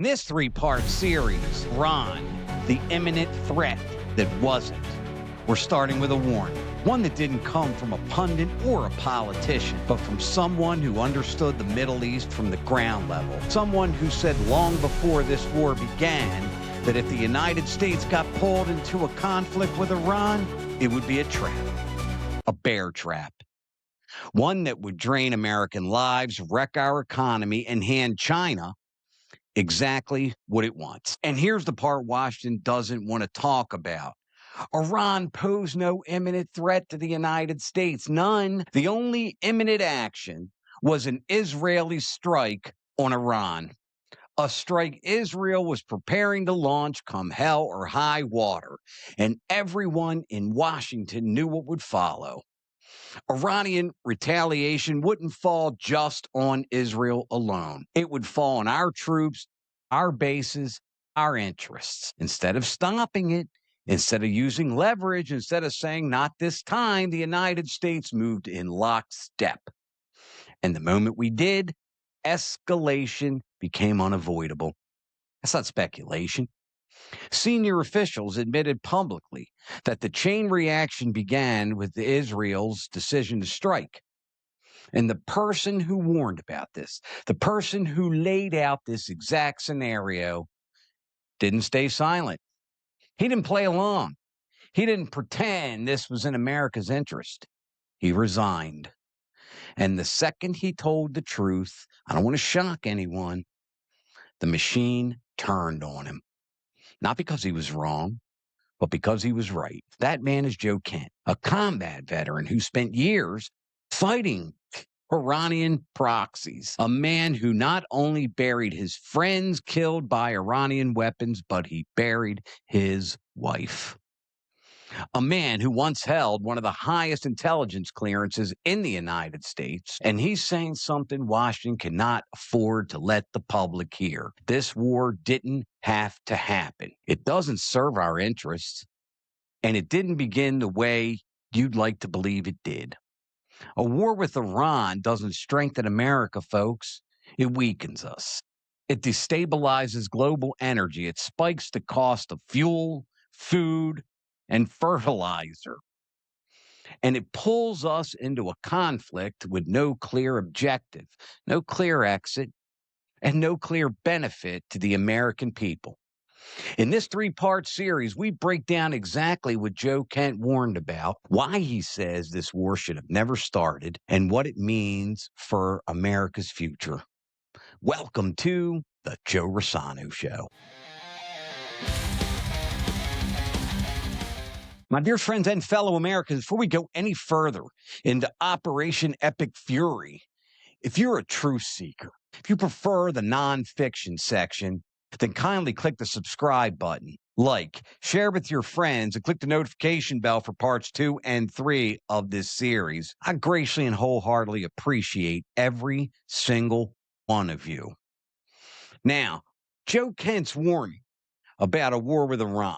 In this three-part series, Iran, the imminent threat that wasn't. We're starting with a warning. One that didn't come from a pundit or a politician, but from someone who understood the Middle East from the ground level. Someone who said long before this war began that if the United States got pulled into a conflict with Iran, it would be a trap. A bear trap. One that would drain American lives, wreck our economy, and hand China exactly what it wants. And here's the part Washington doesn't want to talk about. Iran posed no imminent threat to the United States. None. The only imminent action was an Israeli strike on Iran. A strike Israel was preparing to launch come hell or high water. And everyone in Washington knew what would follow. Iranian retaliation wouldn't fall just on Israel alone. It would fall on our troops, our bases, our interests. Instead of stopping it, instead of using leverage, instead of saying not this time, the United States moved in lockstep. And the moment we did, escalation became unavoidable. That's not speculation. Senior officials admitted publicly that the chain reaction began with Israel's decision to strike. And the person who warned about this, the person who laid out this exact scenario, didn't stay silent. He didn't play along. He didn't pretend this was in America's interest. He resigned. And the second he told the truth, I don't want to shock anyone, the machine turned on him. Not because he was wrong, but because he was right. That man is Joe Kent, a combat veteran who spent years fighting Iranian proxies, a man who not only buried his friends killed by Iranian weapons, but he buried his wife. A man who once held one of the highest intelligence clearances in the United States, and he's saying something Washington cannot afford to let the public hear. This war didn't have to happen. It doesn't serve our interests, and it didn't begin the way you'd like to believe it did. A war with Iran doesn't strengthen America, folks. It weakens us. It destabilizes global energy. It spikes the cost of fuel, food, and fertilizer. And it pulls us into a conflict with no clear objective, no clear exit, and no clear benefit to the American people. In this three-part series, we break down exactly what Joe Kent warned about, why he says this war should have never started, and what it means for America's future. Welcome to the Joe Rossano Show. My dear friends and fellow Americans, before we go any further into Operation Epic Fury, if you're a truth seeker, if you prefer the nonfiction section, then kindly click the subscribe button, like, share with your friends, and click the notification bell for parts 2 and 3 of this series. I graciously and wholeheartedly appreciate every single one of you. Now, Joe Kent's warning about a war with Iran.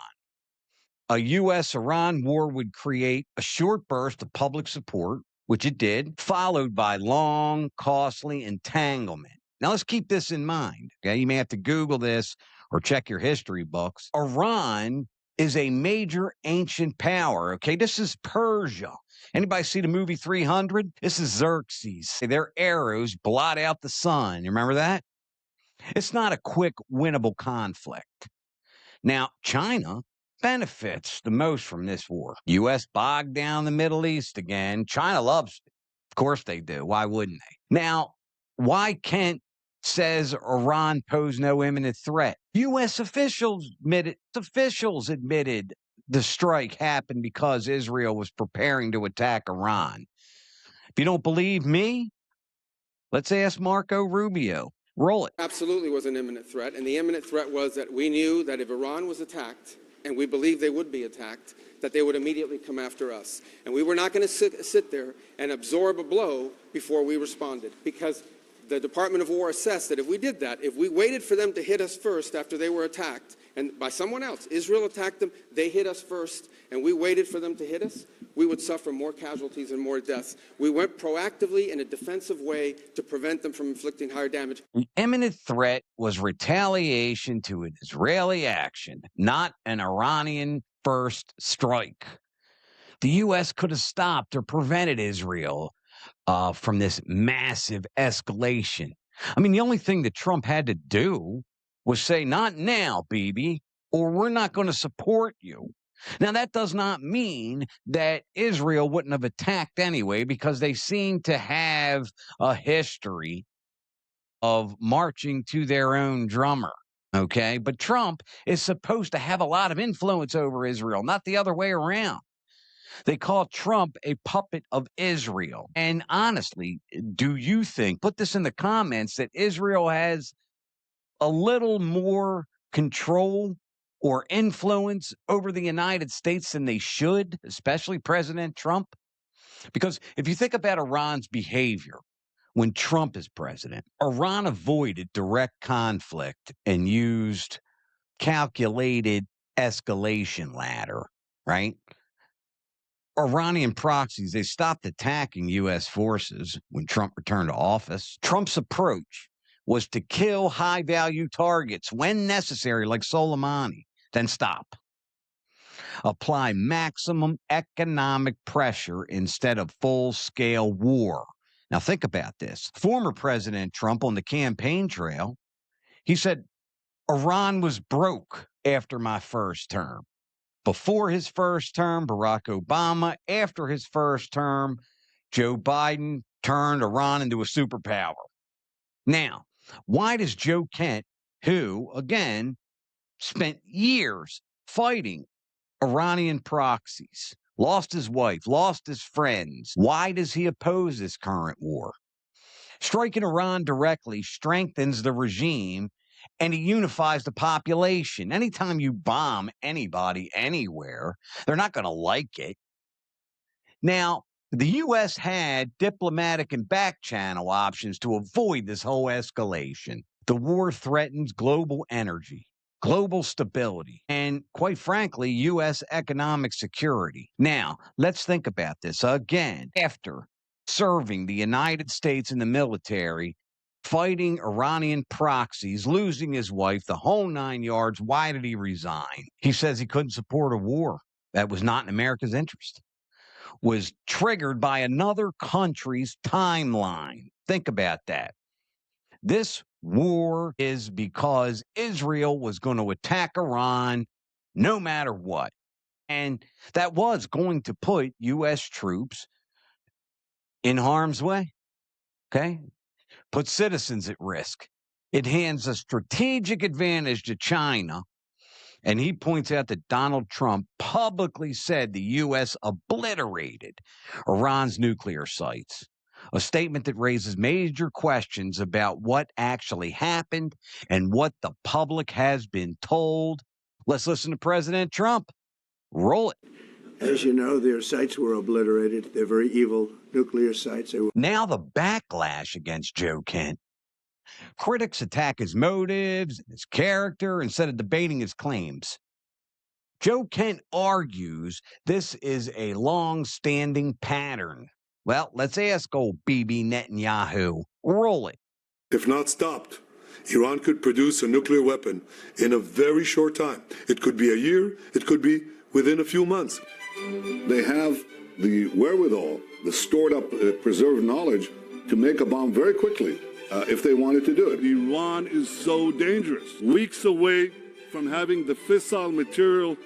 A U.S.-Iran war would create a short burst of public support, which it did, followed by long, costly entanglement. Now, let's keep this in mind. Okay, you may have to Google this or check your history books. Iran is a major ancient power. Okay, this is Persia. Anybody see the movie 300? This is Xerxes. Their arrows blot out the sun. You remember that? It's not a quick, winnable conflict. Now, China benefits the most from this war. U.S. bogged down the Middle East again. China loves it. Of course they do. Why wouldn't they? Now, why Kent says Iran posed no imminent threat? U.S. officials admitted the strike happened because Israel was preparing to attack Iran. If you don't believe me, let's ask Marco Rubio. Roll it. Absolutely was an imminent threat, and the imminent threat was that we knew that if Iran was attacked, and we believed they would be attacked, that they would immediately come after us. And we were not going to sit there and absorb a blow before we responded, because The Department of War assessed that if we did that, if we waited for them to hit us first after they were attacked, and by someone else, Israel attacked them, they hit us first, and we waited for them to hit us, we would suffer more casualties and more deaths. We went proactively in a defensive way to prevent them from inflicting higher damage. The imminent threat was retaliation to an Israeli action, not an Iranian first strike. The U.S. could have stopped or prevented Israel from this massive escalation. I mean, the only thing that Trump had to do was say, not now, baby, or we're not going to support you. Now, that does not mean that Israel wouldn't have attacked anyway, because they seem to have a history of marching to their own drummer. Okay. But Trump is supposed to have a lot of influence over Israel, not the other way around. They call Trump a puppet of Israel. And honestly, do you think, put this in the comments, that Israel has a little more control or influence over the United States than they should, especially President Trump? Because if you think about Iran's behavior when Trump is president, Iran avoided direct conflict and used calculated escalation ladder, right? Iranian proxies, they stopped attacking U.S. forces when Trump returned to office. Trump's approach was to kill high-value targets when necessary, like Soleimani, then stop. Apply maximum economic pressure instead of full-scale war. Now, think about this. Former President Trump on the campaign trail, he said, Iran was broke after my first term. Before his first term, Barack Obama. After his first term, Joe Biden turned Iran into a superpower. Now, why does Joe Kent, who, again, spent years fighting Iranian proxies, lost his wife, lost his friends, why does he oppose this current war? Striking Iran directly strengthens the regime, and it unifies the population. Anytime you bomb anybody anywhere, they're not going to like it. Now, the U.S. had diplomatic and back channel options to avoid this whole escalation. The war threatens global energy, global stability, and quite frankly, U.S. economic security. Now, let's think about this again. After serving the United States in the military, fighting Iranian proxies, losing his wife, the whole 9 yards, why did he resign? He says he couldn't support a war that was not in America's interest, was triggered by another country's timeline. Think about that. This war is because Israel was going to attack Iran no matter what. And that was going to put U.S. troops in harm's way. Okay? Put citizens at risk. It hands a strategic advantage to China. And he points out that Donald Trump publicly said the U.S. obliterated Iran's nuclear sites, a statement that raises major questions about what actually happened and what the public has been told. Let's listen to President Trump. Roll it. As you know, their sites were obliterated. They're very evil nuclear sites. Now the backlash against Joe Kent. Critics attack his motives and his character instead of debating his claims. Joe Kent argues this is a long-standing pattern. Well, let's ask old Bibi Netanyahu. Roll it. If not stopped, Iran could produce a nuclear weapon in a very short time. It could be a year. It could be within a few months. They have the wherewithal, the stored up, preserved knowledge to make a bomb very quickly if they wanted to do it. Iran is so dangerous. Weeks away from having the fissile material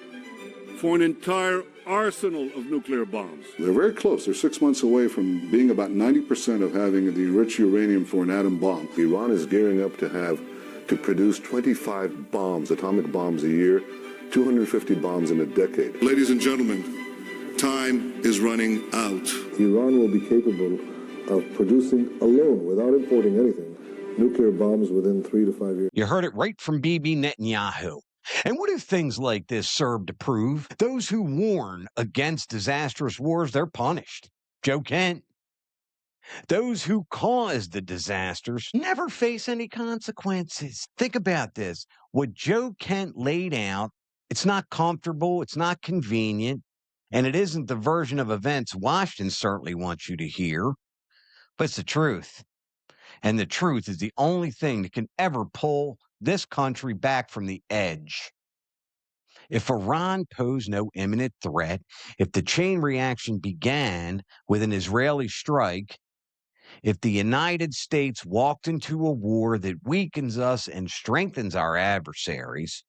for an entire arsenal of nuclear bombs. They're very close. They're 6 months away from being about 90% of having the enriched uranium for an atom bomb. Iran is gearing up to produce 25 bombs, atomic bombs a year, 250 bombs in a decade. Ladies and gentlemen, time is running out. Iran will be capable of producing alone, without importing anything, nuclear bombs within 3 to 5 years. You heard it right from Bibi Netanyahu. And what do things like this serve to prove? Those who warn against disastrous wars, they're punished. Joe Kent. Those who cause the disasters never face any consequences. Think about this. What Joe Kent laid out, it's not comfortable, it's not convenient, and it isn't the version of events Washington certainly wants you to hear, but it's the truth. And the truth is the only thing that can ever pull this country back from the edge. If Iran posed no imminent threat, if the chain reaction began with an Israeli strike, if the United States walked into a war that weakens us and strengthens our adversaries,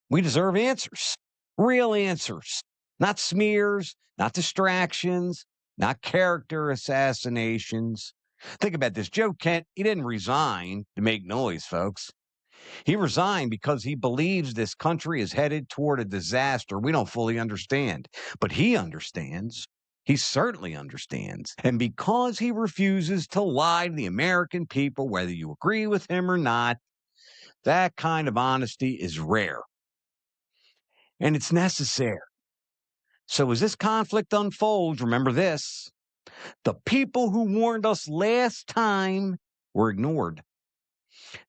we deserve answers, real answers, not smears, not distractions, not character assassinations. Think about this. Joe Kent, he didn't resign to make noise, folks. He resigned because he believes this country is headed toward a disaster we don't fully understand. But he understands. He certainly understands. And because he refuses to lie to the American people, whether you agree with him or not, that kind of honesty is rare. And it's necessary. So as this conflict unfolds, remember this. The people who warned us last time were ignored.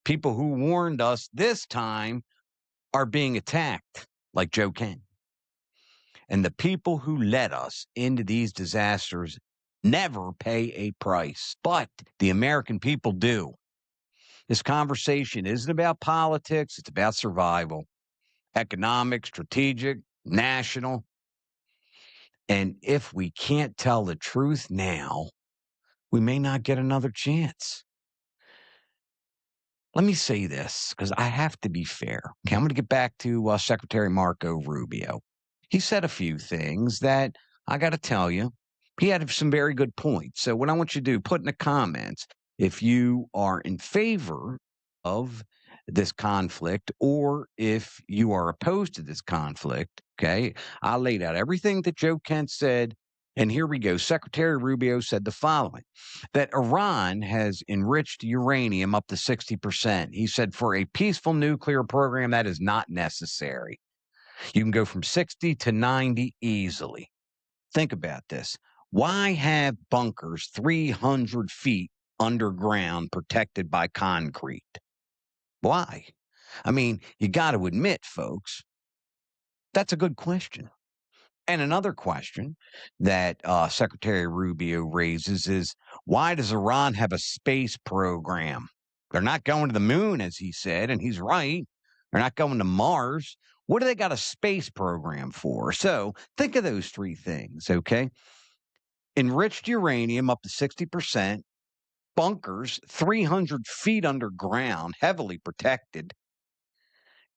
People who warned us this time are being attacked, like Joe Kent. And the people who led us into these disasters never pay a price, but the American people do. This conversation isn't about politics, it's about survival, economic, strategic, national. And if we can't tell the truth now, we may not get another chance. Let me say this, because I have to be fair. Okay, I'm going to get back to Secretary Marco Rubio. He said a few things that I got to tell you, he had some very good points. So what I want you to do, put in the comments if you are in favor of this conflict or if you are opposed to this conflict. Okay, I laid out everything that Joe Kent said. And here we go. Secretary Rubio said the following, that Iran has enriched uranium up to 60%. He said for a peaceful nuclear program, that is not necessary. You can go from 60 to 90 easily. Think about this. Why have bunkers 300 feet underground protected by concrete? Why? I mean, you got to admit, folks, that's a good question. And another question that Secretary Rubio raises is, why does Iran have a space program? They're not going to the moon, as he said, and he's right. They're not going to Mars. What do they got a space program for? So think of those three things, okay? Enriched uranium up to 60%, bunkers 300 feet underground, heavily protected,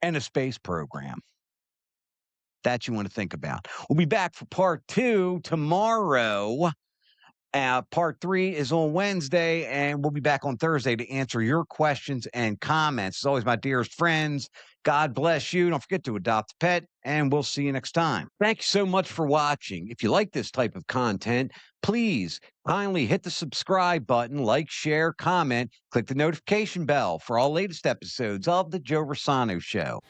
and a space program. That you want to think about. We'll be back for part 2 tomorrow. Part 3 is on Wednesday, and we'll be back on Thursday to answer your questions and comments. As always, my dearest friends, God bless you. Don't forget to adopt a pet, and we'll see you next time. Thank you so much for watching. If you like this type of content, please kindly hit the subscribe button, like, share, comment, click the notification bell for all latest episodes of The Joe Rosano Show.